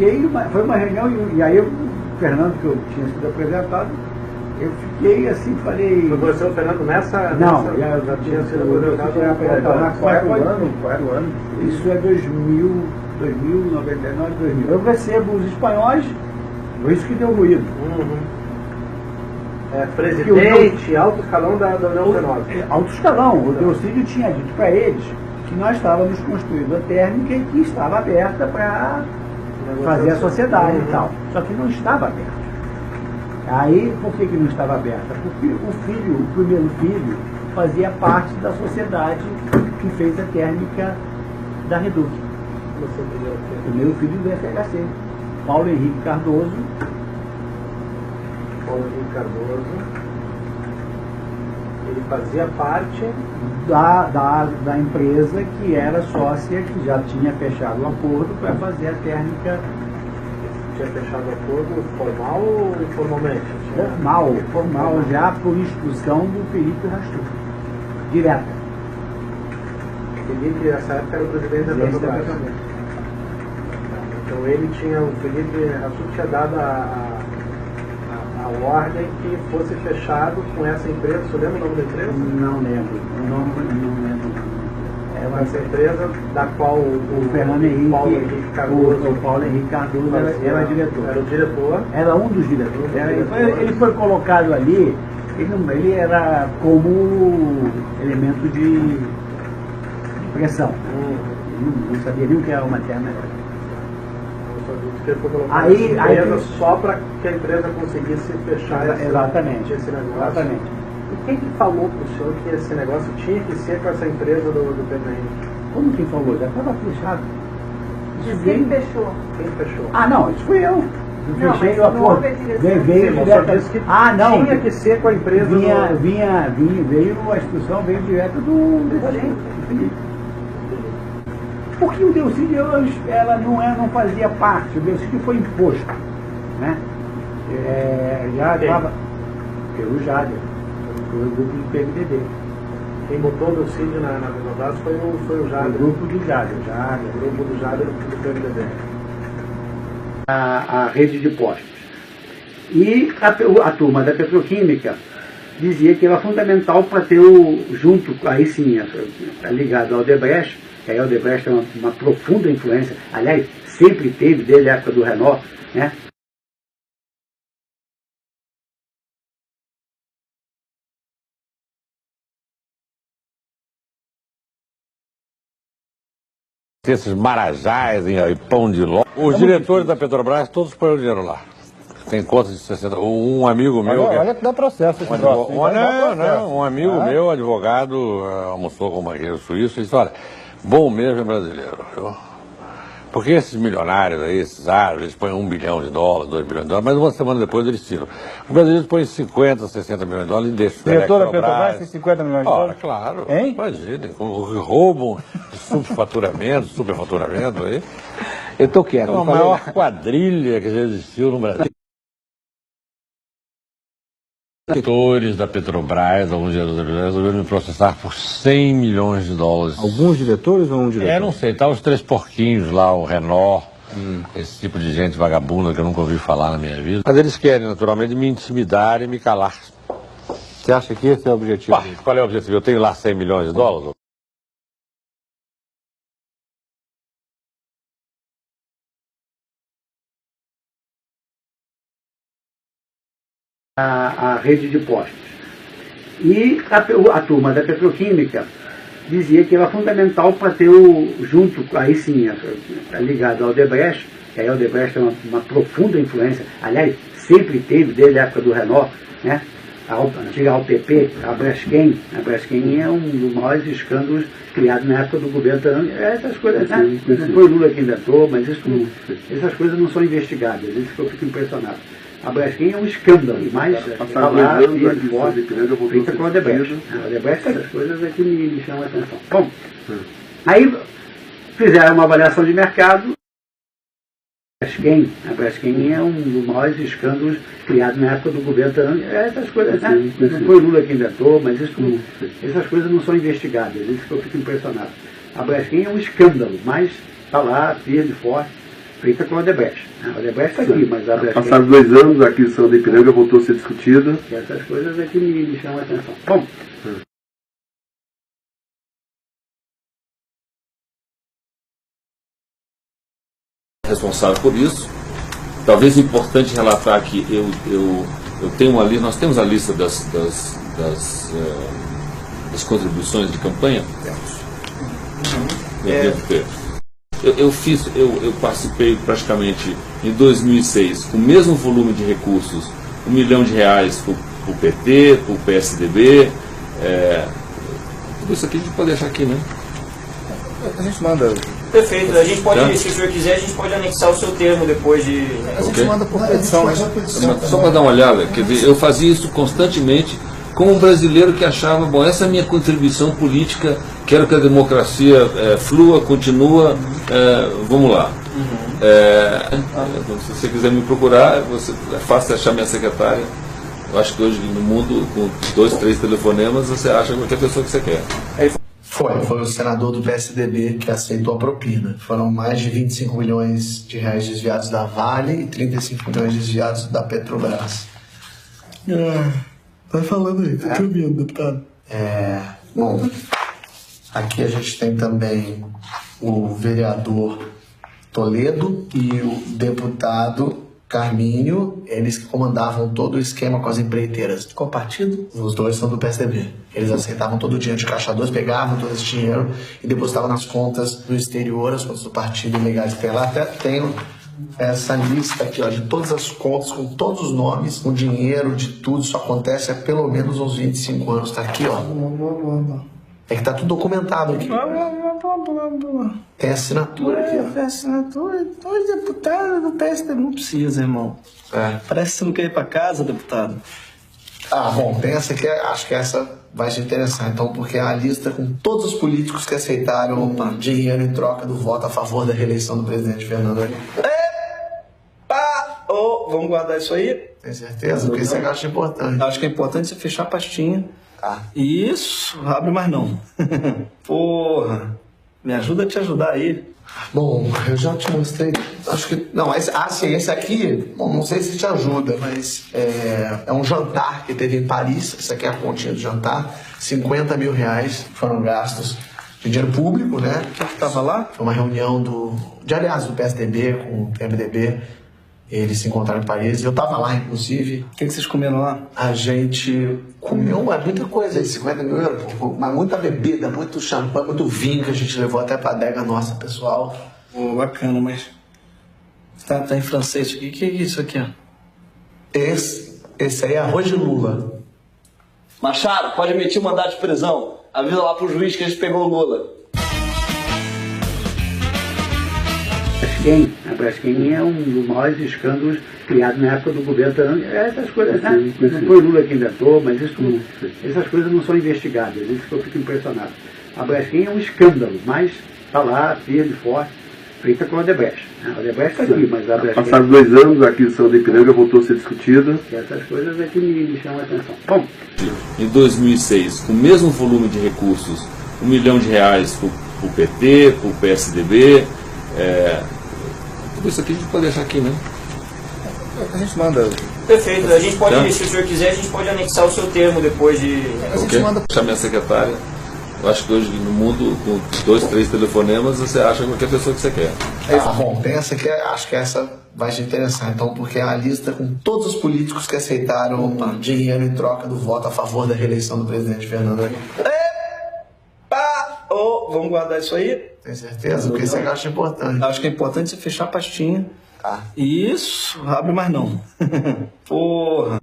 fiquei, foi uma reunião, e aí o Fernando, que eu tinha sido apresentado, eu fiquei assim, falei... Foi você o Fernando nessa... Não, já tinha sido apresentado. Qual era o ano? Isso é 2099, 2000. Eu recebo os espanhóis, por isso que deu ruído. Presidente, alto escalão da União Fenosa. Alto escalão. O Delcídio tinha dito para eles que nós estávamos construindo a térmica e que estava aberta para fazer a sociedade e tal. Só que não estava aberta. Aí, por que não estava aberta? Porque o primeiro filho, fazia parte da sociedade que fez a térmica da Reduc. O primeiro filho do FHC, Paulo Henrique Cardoso. Ele fazia parte da empresa que era sócia, que já tinha fechado o acordo para fazer a térmica. Tinha fechado o acordo formal ou informalmente? Formal, já por instrução do Felipe Rastur. Direta. Felipe, nessa época, era o presidente da Petrobras. Então ele tinha, o Felipe Rastur tinha dado a ordem que fosse fechado com essa empresa. Você lembra o nome da empresa? Não lembro. Não lembro. Essa empresa da qual o Fernando Henrique, o Paulo Henrique Cardoso era diretor. Era o diretor. Era um dos diretores. Ele foi colocado ali, ele era como elemento de pressão. Ele não sabia nem o que era uma térmica. Aí só para que a empresa conseguisse fechar esse negócio. Exatamente. E quem que falou para o senhor que esse negócio tinha que ser com essa empresa do PNR? Como quem falou? Já estava fechado. Quem fechou? Quem fechou? Ah, não, isso fui eu. Eu fechei o acordo. Veio direto. Não. Tinha que ser com a empresa. Veio a instrução, veio direto do Felipe. Porque o Delcídio ela não fazia parte, o Delcídio foi imposto, né? Já estava pelo Jader, pelo grupo do PMDB. Quem botou o Delcídio na Petrobras foi o Jader. O grupo do Jader. O grupo do Jader do PMDB. A rede de postos. E a turma da petroquímica dizia que era fundamental para ter junto, aí sim, ligado ao Odebrecht, que a Odebrecht tem uma profunda influência, aliás, sempre teve desde a época do Renault, né? Esses marajás e pão de ló. Os diretores da Petrobras todos põem o dinheiro lá. Tem conta de 60. Um amigo meu. Olha que dá processo esse troço. Um amigo meu, advogado, almoçou com um banqueiro suíço e disse: olha, bom mesmo é brasileiro, viu? Porque esses milionários aí, esses árabes, eles põem $1 bilhão, $2 bilhões, mas uma semana depois eles tiram. Os brasileiros põem 50, 60 milhões de dólares e deixam. Diretor da Petrobras tem 50 milhões de dólares? Claro. Hein? Imagina, roubam superfaturamento aí. Eu tô quieto. É a maior quadrilha que já existiu no Brasil. Diretores da Petrobras, alguns diretores da Petrobras, resolveram me processar por $100 milhões. Alguns diretores ou um diretor? Não sei, tá os três porquinhos lá, o Renault, esse tipo de gente vagabunda que eu nunca ouvi falar na minha vida. Mas eles querem, naturalmente, me intimidar e me calar. Você acha que esse é o objetivo? Qual é o objetivo? Eu tenho lá $100 milhões? A rede de postos. E a turma da petroquímica dizia que era fundamental para ter junto, aí sim, ligado ao Odebrecht, que a Odebrecht tem uma profunda influência, aliás, sempre teve desde a época do Renault, né? A antiga AUPP, a Braskem é um dos maiores escândalos criados na época do governo. Essas coisas, né? Não foi o Lula que inventou, mas essas coisas não são investigadas, isso que eu fico impressionado. A Braskem é um escândalo, mas feita com a Odebrecht. A Odebrecht, essas coisas é que me chamam a atenção. Bom, aí fizeram uma avaliação de mercado. A Braskem é um dos maiores escândalos criados na época do governo. Essas coisas, né? Não foi o Lula que inventou, mas essas coisas não são investigadas, isso que eu fico impressionado. A Braskem é um escândalo, mas está lá, firme e forte. feita com a Odebrecht. A Odebrecht está aqui, mas a Braskem... Passados 2 anos, a aquisição da Ipiranga voltou a ser discutida. E essas coisas é que me chamam a atenção. Bom, responsável por isso. Talvez importante relatar que eu tenho uma lista, nós temos a lista das contribuições de campanha? Eu participei praticamente em 2006 com o mesmo volume de recursos, R$1 milhão para o PT, para o PSDB, tudo isso aqui a gente pode deixar aqui, né? A gente manda. Perfeito, a gente pode, se o senhor quiser, a gente pode anexar o seu termo depois de... A gente manda por petição, né? Só para dar uma olhada, quer dizer, eu fazia isso constantemente como um brasileiro que achava, bom, essa é a minha contribuição política, quero que a democracia flua, continua, vamos lá. Se você quiser me procurar, é fácil achar minha secretária. Eu acho que hoje no mundo, com 2, 3 telefonemas, você acha qualquer pessoa que você quer. Foi o senador do PSDB que aceitou a propina. Foram mais de 25 milhões de reais desviados da Vale e 35 milhões desviados da Petrobras. Tá falando aí, tô te ouvindo, deputado. Bom, aqui a gente tem também o vereador Toledo e o deputado Carmínio, eles que comandavam todo o esquema com as empreiteiras. De qual partido? Os dois são do PSDB. Eles aceitavam todo o dinheiro de Caixa 2, pegavam todo esse dinheiro e depositavam nas contas do exterior, as contas do partido ilegais que tem lá. Até tenho essa lista aqui, ó, de todas as contas, com todos os nomes, com dinheiro, de tudo. Isso acontece há pelo menos uns 25 anos. Tá aqui, ó. É que tá tudo documentado aqui. Tem assinatura aqui, ó. Tem assinatura. 2 deputados do PSDB. Não precisa, irmão. Parece que você não quer ir pra casa, deputado. Bom, tem essa aqui, acho que essa vai te interessar, então, porque é a lista com todos os políticos que aceitaram dinheiro em troca do voto a favor da reeleição do presidente Fernando Henrique. Vamos guardar isso aí? Tem certeza? Porque isso eu acho importante. Acho que é importante você fechar a pastinha. Isso, abre mais não. Porra, me ajuda a te ajudar aí. Bom, eu já te mostrei. Acho que. Não, esse aqui, bom, não sei se te ajuda, mas é um jantar que teve em Paris. Essa aqui é a continha do jantar. 50 mil reais foram gastos de dinheiro público, né? Quem que tava lá? Foi uma reunião do PSDB com o PMDB. Eles se encontraram em Paris e eu tava lá, inclusive. O que vocês comeram lá? A gente comeu muita coisa aí, 50 mil euros, mas muita bebida, muito champanhe, muito vinho que a gente levou até pra adega nossa, pessoal. Bacana, mas... Tá em francês aqui. O que é isso aqui, ó? Esse aí é arroz de Lula. Machado, pode emitir um mandado de prisão. Avisa lá pro juiz que a gente pegou o Lula. A Braskem é um dos maiores escândalos criados na época do governo Fernando. Essas coisas, né? Não foi Lula que inventou, mas essas coisas não são investigadas. Isso que eu fico impressionado. A Braskem é um escândalo, mas está lá, firme e forte, feita com a Odebrecht. A Odebrecht está aqui, mas a Braskem... Passados 2 anos, a aquisição da Ipiranga voltou a ser discutida. E essas coisas é que me chamam a atenção. Bom, em 2006, com o mesmo volume de recursos, R$1 milhão para o PT, para o PSDB, tudo isso aqui a gente pode deixar aqui, né? A gente manda. Perfeito, a gente pode, se o senhor quiser, a gente pode anexar o seu termo depois de... A gente manda. Deixar minha secretária. Eu acho que hoje no mundo, com 2, 3 telefonemas, você acha qualquer pessoa que você quer. Bom, tem essa aqui, acho que essa vai te interessar, então, porque é a lista com todos os políticos que aceitaram dinheiro em troca do voto a favor da reeleição do presidente Fernando Henrique. Vamos guardar isso aí? Tem certeza? Porque isso eu acho importante. Acho que é importante você fechar a pastinha. Isso, abre mais não. Porra.